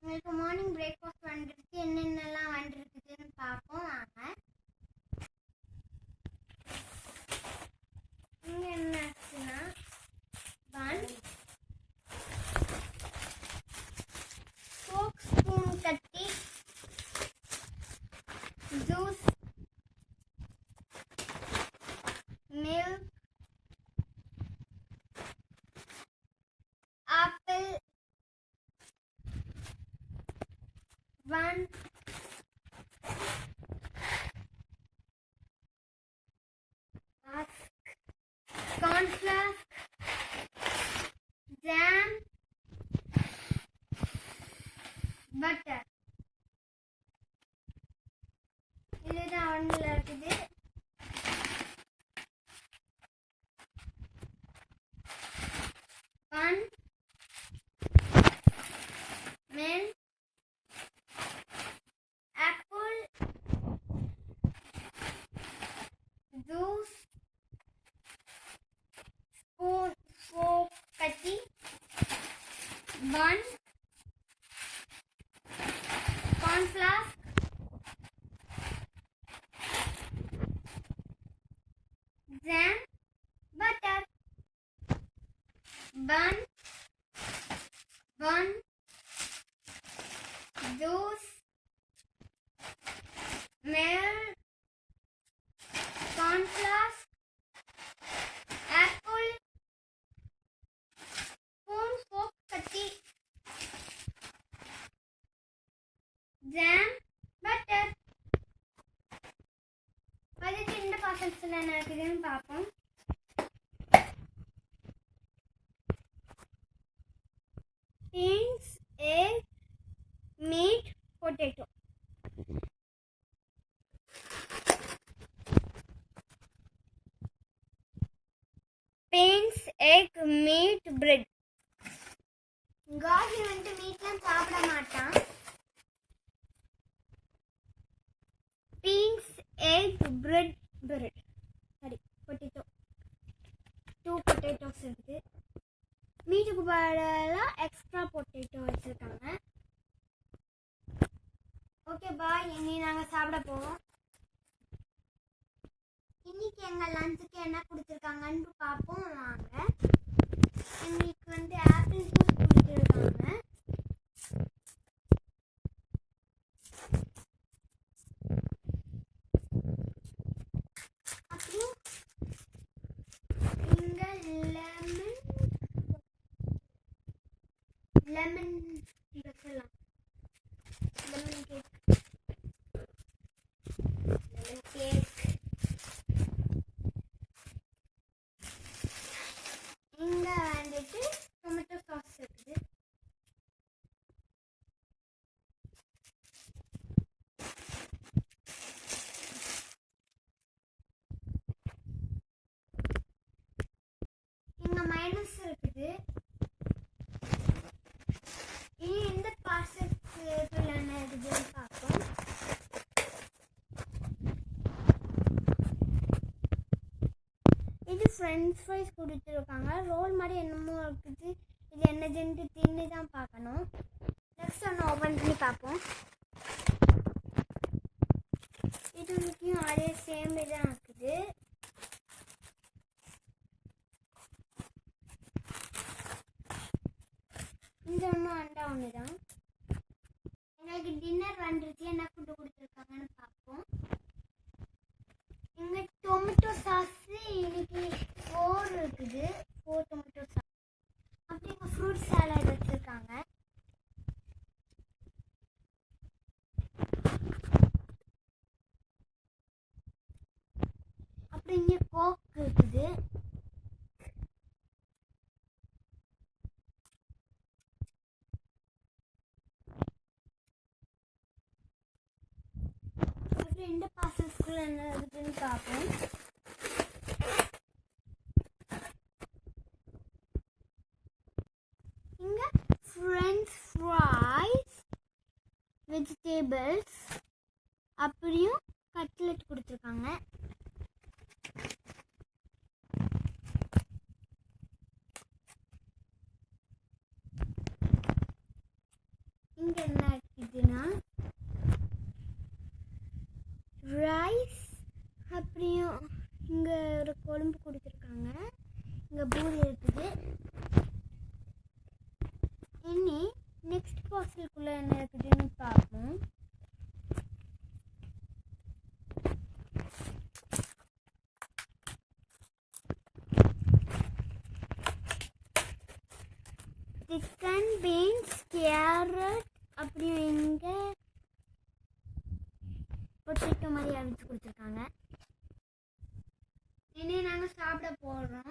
உங்களுக்கு morning breakfast வந்துருக்கு. என்னென்னலாம் வந்துருக்குதுன்னு பார்ப்போம் வாங்க. இங்கே என்ன இருக்குன்னா பன், ஃபோக் ஸ்பூன் கட்டி, juice, milk, apple, one cornflour, jam, butter. இதுதான் ஒன்றில் இருக்குது. பன், milk, apple, juice, spoon, fork, கத்தி, bun, cornflour, jam, butter. Bun, juice, milk, cornflour, apple, spoon, fork, கத்தி, jam, butter. அதுக்கு இந்த பாத்திரத்தில் என்ன இருக்குதுன்னு பார்ப்போம். Beans, egg, meat, potato. Beans, egg, meat, bread. Kashi வந்து மீட்லாம் சாப்பிட மாட்டான். Beans, egg, bread. சரி, potato. 2 potatoes இருக்குது. மீட்டுக்கு பதிலாக எக்ஸ்ட்ரா பொட்டேட்டோ வச்சுருக்காங்க. ஓகே பாய், இனி நாங்கள் சாப்பிட போவோம். இன்னைக்கு எங்கள் லஞ்சுக்கு என்ன கொடுத்துருக்காங்கன்னு பார்ப்போம் வாங்க. இன்னைக்கு வந்து ஆப்பிள் ஜூஸ் கொடுத்துருக்காங்க. அப்புறம் இங்கே லெமன் வைக்கலாம். லெமன் கேக் இங்கே வந்துட்டு டொமேட்டோ சாஸ் இருக்குது. இங்கே மைனஸ் இருக்குது. இனி இந்த பாசத்துக்குள்ள என்ன இருக்குதுன்னு பார்ப்போம். இது ஃப்ரெஞ்ச் ஃப்ரைஸ் கொடுத்துருக்காங்க. ரோல் மாதிரி என்னமோ இருக்குது. இது என்னதுன்ட்டு தின்னு தான் பார்க்கணும். நெக்ஸ்ட் ஒன்று ஓப்பன் பண்ணி பார்ப்போம். இதுக்கும் அதே சேம் தான் இருக்குது. இந்த ஒன்றும் அண்டா ஒன்று தான். எங்களுக்கு டின்னர் வந்துருச்சு. என்ன ஃபுட்டு கொடுத்துருக்காங்கன்னு பார்ப்போம். இங்கே டொமேட்டோ சாஸு இன்னைக்கு 4 இருக்குது. 4 டொமேட்டோ சாஸ். அப்படி இங்கே ஃப்ரூட் சாலட் வச்சுருக்காங்க. அப்புறம் இங்கே கோக் இருக்குது. இந்த பாசஸ்குள்ள என்ன இருக்குன்னு பார்ப்போம். இங்க ஃப்ரெஞ்ச் ஃப்ரைஸ், வெஜிடபிள்ஸ், அப்படியும் கட்லெட் கொடுத்துருக்காங்க. இங்க என்ன பூரி இருக்குது. இனி நெக்ஸ்ட் பாக்ஸுக்குள்ளே என்ன இருக்குதுன்னு பார்ப்போம். சிக்கன், பீன்ஸ், கேரட், அப்படியும் இங்கே பொட்டேட்டோ மாதிரி அவிச்சு கொடுத்துருக்காங்க. இனி நாங்கள் சாப்பிட போடுறோம்.